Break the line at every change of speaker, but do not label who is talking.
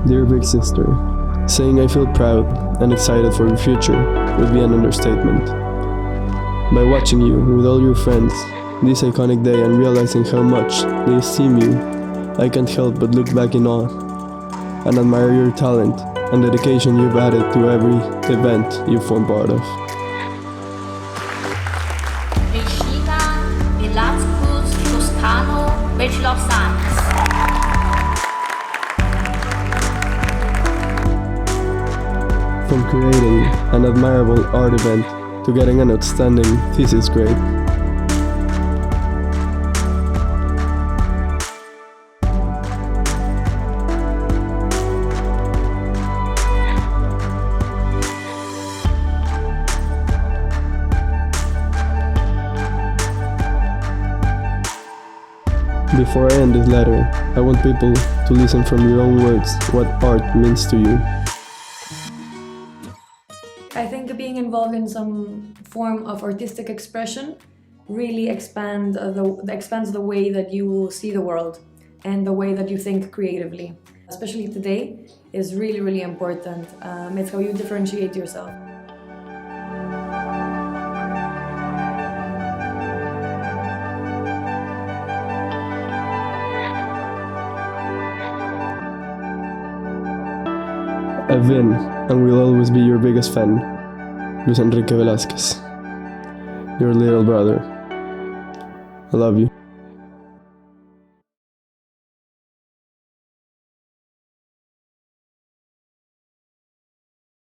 Dear big sister, saying I feel proud and excited for your future would be an understatement. By watching you with all your friends this iconic day and realizing how much they esteem you, I can't help but look back in awe and admire your talent and dedication you've added to every event you've formed part of.
Bachelor of Science.
From creating an admirable art event to getting an outstanding thesis grade. Before I end this letter, I want people to listen from your own words what art means to you.
I think being involved in some form of artistic expression really expands the way that you see the world and the way that you think creatively. Especially today is really, really important. It's how you differentiate yourself.
I've been and will always be your biggest fan, Luis Enrique Velázquez, your little brother. I love you.